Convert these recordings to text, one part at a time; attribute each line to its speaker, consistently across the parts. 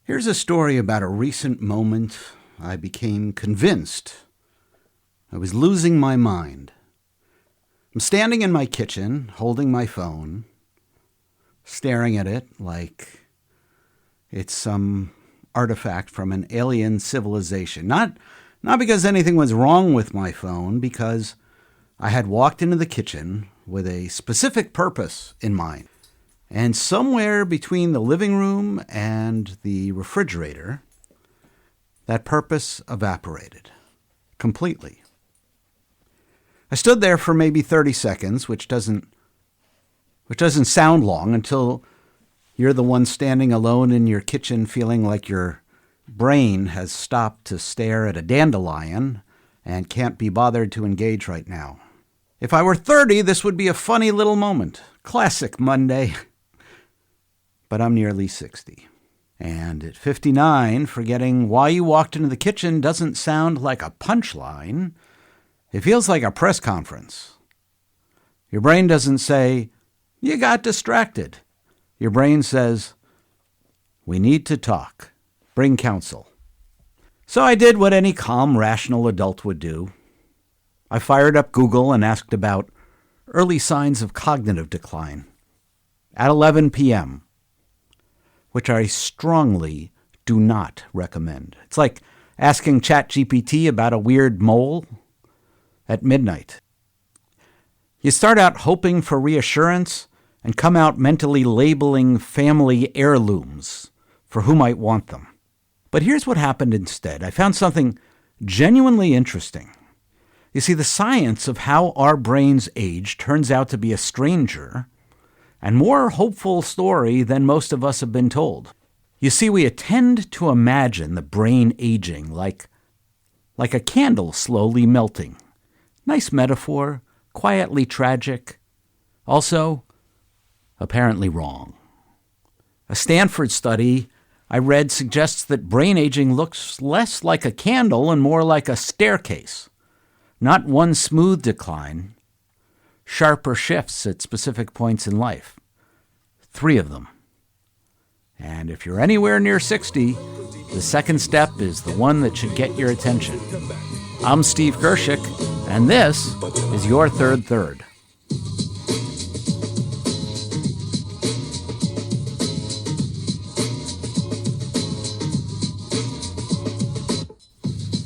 Speaker 1: Here's a story about a recent moment I became convinced I was losing my mind. I'm standing in my kitchen, holding my phone, staring at it like it's some artifact from an alien civilization. Not because anything was wrong with my phone, because I had walked into the kitchen with a specific purpose in mind. And somewhere between the living room and the refrigerator, that purpose evaporated completely. I stood there for maybe 30 seconds, which doesn't sound long until you're the one standing alone in your kitchen feeling like your brain has stopped to stare at a dandelion and can't be bothered to engage right now. If I were 30, this would be a funny little moment. Classic Monday. But I'm nearly 60. And at 59, forgetting why you walked into the kitchen doesn't sound like a punchline. It feels like a press conference. Your brain doesn't say, "You got distracted." Your brain says, "We need to talk. Bring counsel." So I did what any calm, rational adult would do. I fired up Google and asked about early signs of cognitive decline at 11 p.m., which I strongly do not recommend. It's like asking ChatGPT about a weird mole at midnight. You start out hoping for reassurance and come out mentally labeling family heirlooms for who might want them. But here's what happened instead. I found something genuinely interesting. You see, the science of how our brains age turns out to be a stranger and more hopeful story than most of us have been told. You see, we tend to imagine the brain aging like a candle slowly melting. Nice metaphor, quietly tragic. Also, apparently wrong. A Stanford study I read suggests that brain aging looks less like a candle and more like a staircase. Not one smooth decline, sharper shifts at specific points in life. 3 of them. And if you're anywhere near 60, the second step is the one that should get your attention. I'm Steve Gershik, and this is your Third Third.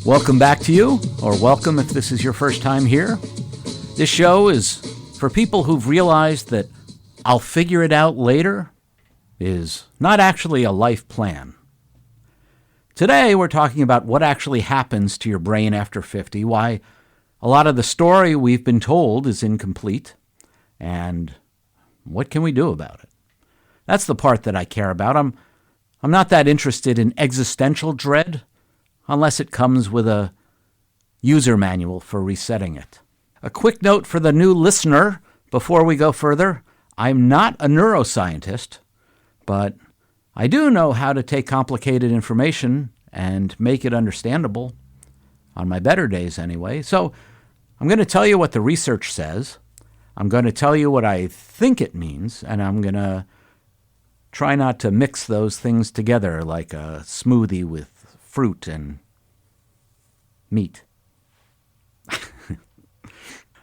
Speaker 1: Welcome back to you, or welcome if this is your first time here. This show is for people who've realized that "I'll figure it out later" is not actually a life plan. Today, we're talking about what actually happens to your brain after 50, why a lot of the story we've been told is incomplete, and what can we do about it? That's the part that I care about. I'm not that interested in existential dread, unless it comes with a user manual for resetting it. A quick note for the new listener before we go further. I'm not a neuroscientist, but I do know how to take complicated information and make it understandable, on my better days anyway. So I'm going to tell you what the research says. I'm going to tell you what I think it means, and I'm going to try not to mix those things together like a smoothie with fruit and meat.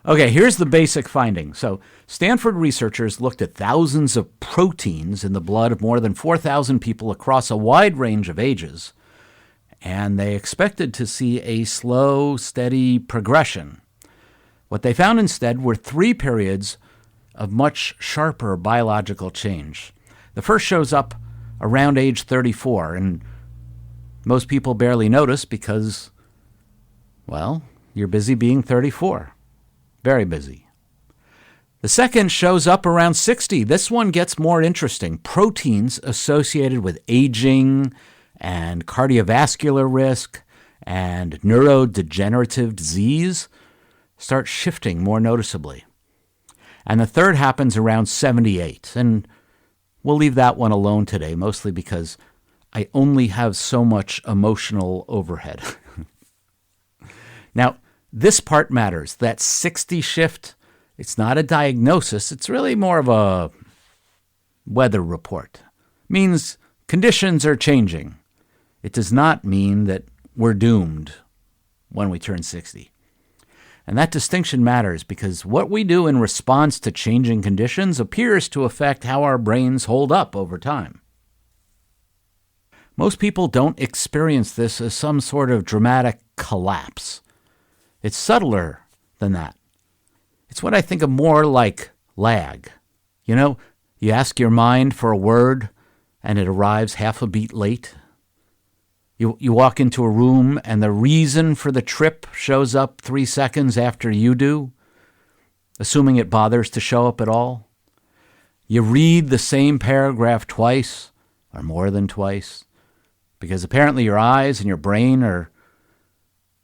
Speaker 1: Okay, here's the basic finding. So, Stanford researchers looked at thousands of proteins in the blood of more than 4,000 people across a wide range of ages, and they expected to see a slow, steady progression. What they found instead were 3 periods of much sharper biological change. The first shows up around age 34, and most people barely notice because, well, you're busy being 34. Very busy. The second shows up around 60. This one gets more interesting. Proteins associated with aging and cardiovascular risk and neurodegenerative disease start shifting more noticeably. And the third happens around 78. And we'll leave that one alone today, mostly because I only have so much emotional overhead. Now, this part matters. That 60 shift, it's not a diagnosis. It's really more of a weather report. It means conditions are changing. It does not mean that we're doomed when we turn 60. And that distinction matters because what we do in response to changing conditions appears to affect how our brains hold up over time. Most people don't experience this as some sort of dramatic collapse. It's subtler than that. It's what I think of more like lag. You know, you ask your mind for a word and it arrives half a beat late. You walk into a room and the reason for the trip shows up 3 seconds after you do, assuming it bothers to show up at all. You read the same paragraph twice or more than twice because apparently your eyes and your brain are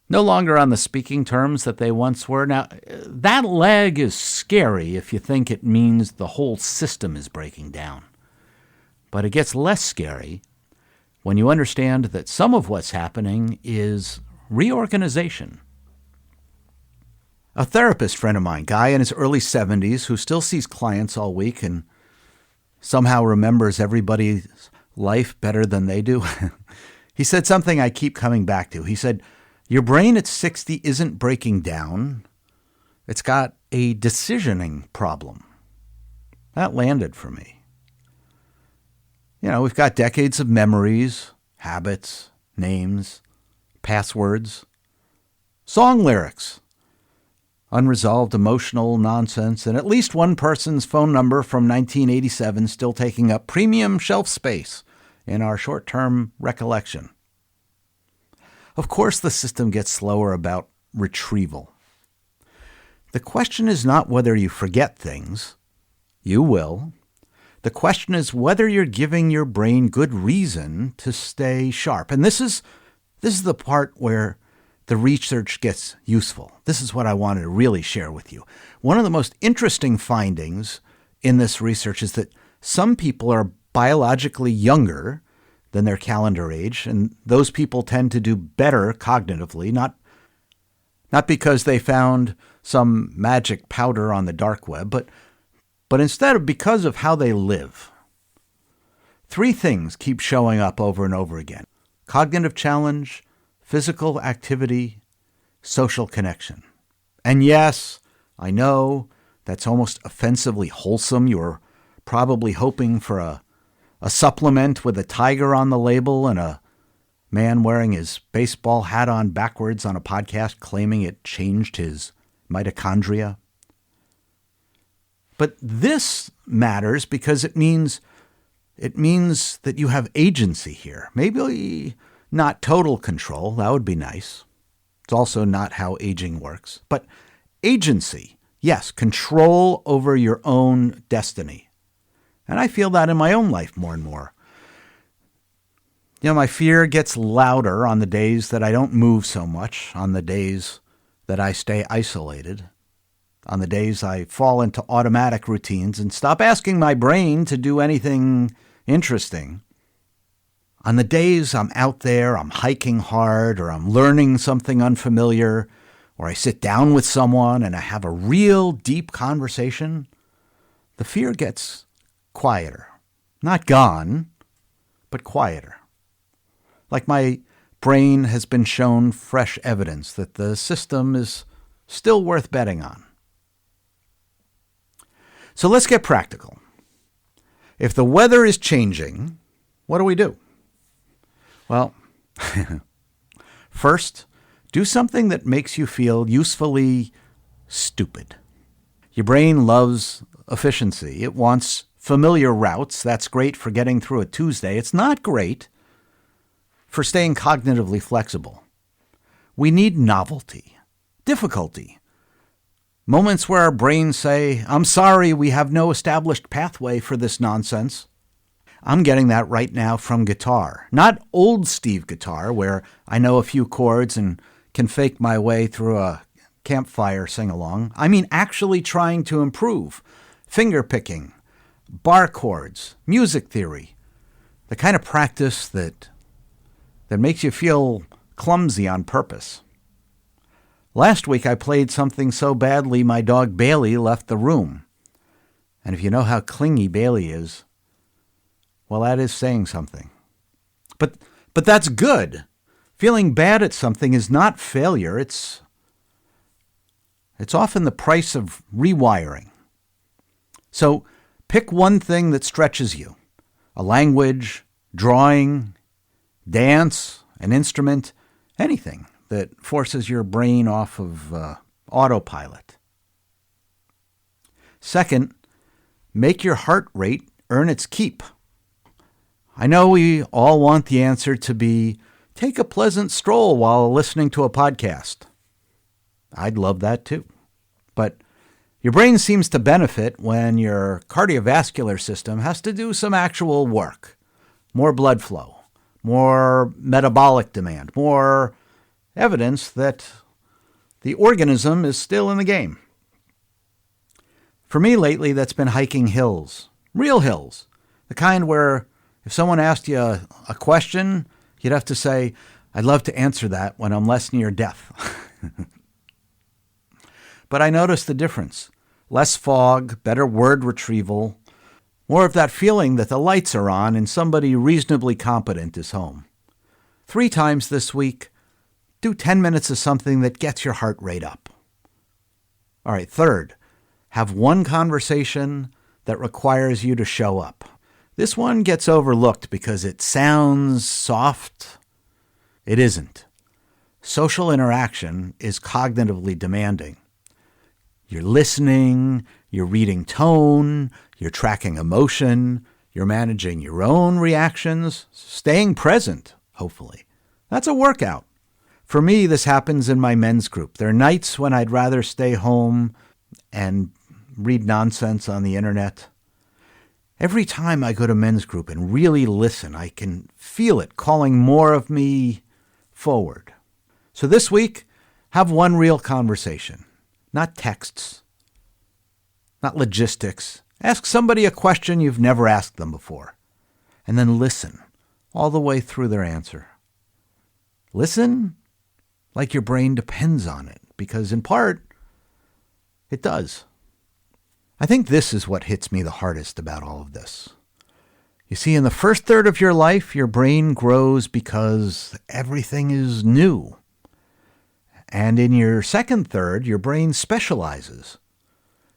Speaker 1: no longer on the speaking terms that they once were. Now, that lag is scary if you think it means the whole system is breaking down. But it gets less scary when you understand that some of what's happening is reorganization. A therapist friend of mine, guy in his early 70s who still sees clients all week and somehow remembers everybody's life better than they do, he said something I keep coming back to. He said, your brain at 60 isn't breaking down. It's got a decisioning problem. That landed for me. You know, we've got decades of memories, habits, names, passwords, song lyrics, unresolved emotional nonsense, and at least one person's phone number from 1987 still taking up premium shelf space in our short-term recollection. Of course, the system gets slower about retrieval. The question is not whether you forget things. You will. The question is whether you're giving your brain good reason to stay sharp. And this is the part where the research gets useful. This is what I wanted to really share with you. One of the most interesting findings in this research is that some people are biologically younger than their calendar age, and those people tend to do better cognitively, not because they found some magic powder on the dark web, but instead because of how they live. 3 things keep showing up over and over again: cognitive challenge, physical activity, social connection. And yes, I know that's almost offensively wholesome. You're probably hoping for a supplement with a tiger on the label and a man wearing his baseball hat on backwards on a podcast claiming it changed his mitochondria. But this matters because it means that you have agency here. Maybe not total control. That would be nice. It's also not how aging works. But agency, yes, control over your own destiny. And I feel that in my own life more and more. You know, my fear gets louder on the days that I don't move so much, on the days that I stay isolated, on the days I fall into automatic routines and stop asking my brain to do anything interesting. On the days I'm out there, I'm hiking hard, or I'm learning something unfamiliar, or I sit down with someone and I have a real deep conversation, the fear gets quieter. Not gone, but quieter. Like my brain has been shown fresh evidence that the system is still worth betting on. So let's get practical. If the weather is changing, what do we do? Well, first, do something that makes you feel usefully stupid. Your brain loves efficiency. It wants familiar routes. That's great for getting through a Tuesday. It's not great for staying cognitively flexible. We need novelty, difficulty. Moments where our brains say, I'm sorry, we have no established pathway for this nonsense. I'm getting that right now from guitar. Not old Steve guitar, where I know a few chords and can fake my way through a campfire sing-along. I mean actually trying to improve. Finger picking, bar chords, music theory. The kind of practice that makes you feel clumsy on purpose. Last week I played something so badly my dog Bailey left the room. And if you know how clingy Bailey is, well, that is saying something. But But that's good. Feeling bad at something is not failure. It's often the price of rewiring. So pick one thing that stretches you. A language, drawing, dance, an instrument, anything that forces your brain off of autopilot. Second, make your heart rate earn its keep. I know we all want the answer to be, take a pleasant stroll while listening to a podcast. I'd love that too. But your brain seems to benefit when your cardiovascular system has to do some actual work. More blood flow, more metabolic demand, more evidence that the organism is still in the game. For me lately, that's been hiking hills, real hills, the kind where if someone asked you a question, you'd have to say, I'd love to answer that when I'm less near death. But I noticed the difference. Less fog, better word retrieval, more of that feeling that the lights are on and somebody reasonably competent is home. 3 times this week, do 10 minutes of something that gets your heart rate up. All right, third, have one conversation that requires you to show up. This one gets overlooked because it sounds soft. It isn't. Social interaction is cognitively demanding. You're listening, you're reading tone, you're tracking emotion, you're managing your own reactions, staying present, hopefully. That's a workout. For me, this happens in my men's group. There are nights when I'd rather stay home and read nonsense on the internet. Every time I go to men's group and really listen, I can feel it calling more of me forward. So this week, have one real conversation. Not texts, not logistics. Ask somebody a question you've never asked them before, and then listen all the way through their answer. Listen like your brain depends on it, because in part, it does. I think this is what hits me the hardest about all of this. You see, in the first third of your life, your brain grows because everything is new. And in your second third, your brain specializes.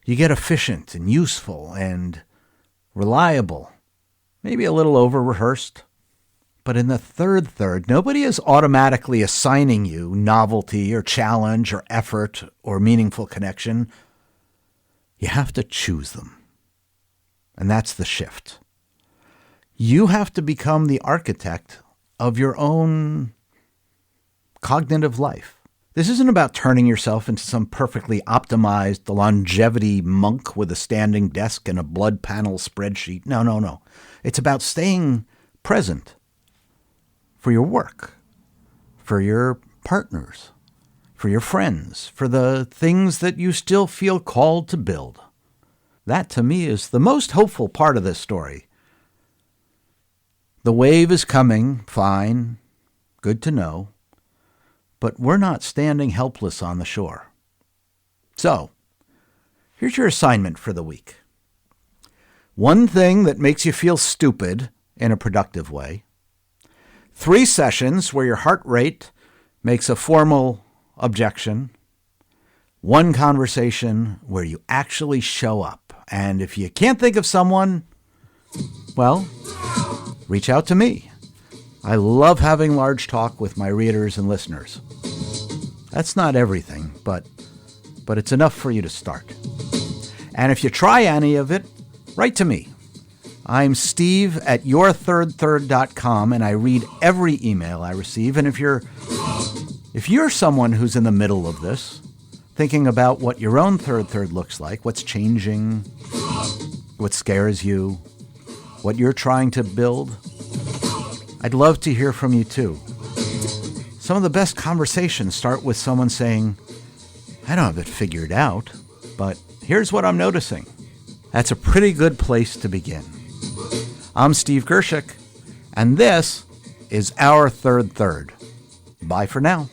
Speaker 1: You get efficient and useful and reliable, maybe a little over-rehearsed. But in the third third, nobody is automatically assigning you novelty or challenge or effort or meaningful connection. You have to choose them. And that's the shift. You have to become the architect of your own cognitive life. This isn't about turning yourself into some perfectly optimized longevity monk with a standing desk and a blood panel spreadsheet. No. It's about staying present for your work, for your partners, for your friends, for the things that you still feel called to build. That, to me, is the most hopeful part of this story. The wave is coming, fine, good to know. But we're not standing helpless on the shore. So, here's your assignment for the week. One thing that makes you feel stupid in a productive way. 3 sessions where your heart rate makes a formal objection. 1 conversation where you actually show up. And if you can't think of someone, well, reach out to me. I love having large talk with my readers and listeners. That's not everything, but it's enough for you to start. And if you try any of it, write to me. I'm Steve at yourthirdthird.com, and I read every email I receive. And if you're someone who's in the middle of this, thinking about what your own third looks like, what's changing, what scares you, what you're trying to build, I'd love to hear from you too. Some of the best conversations start with someone saying, I don't have it figured out, but here's what I'm noticing. That's a pretty good place to begin. I'm Steve Gershik, and this is Our Third. Bye for now.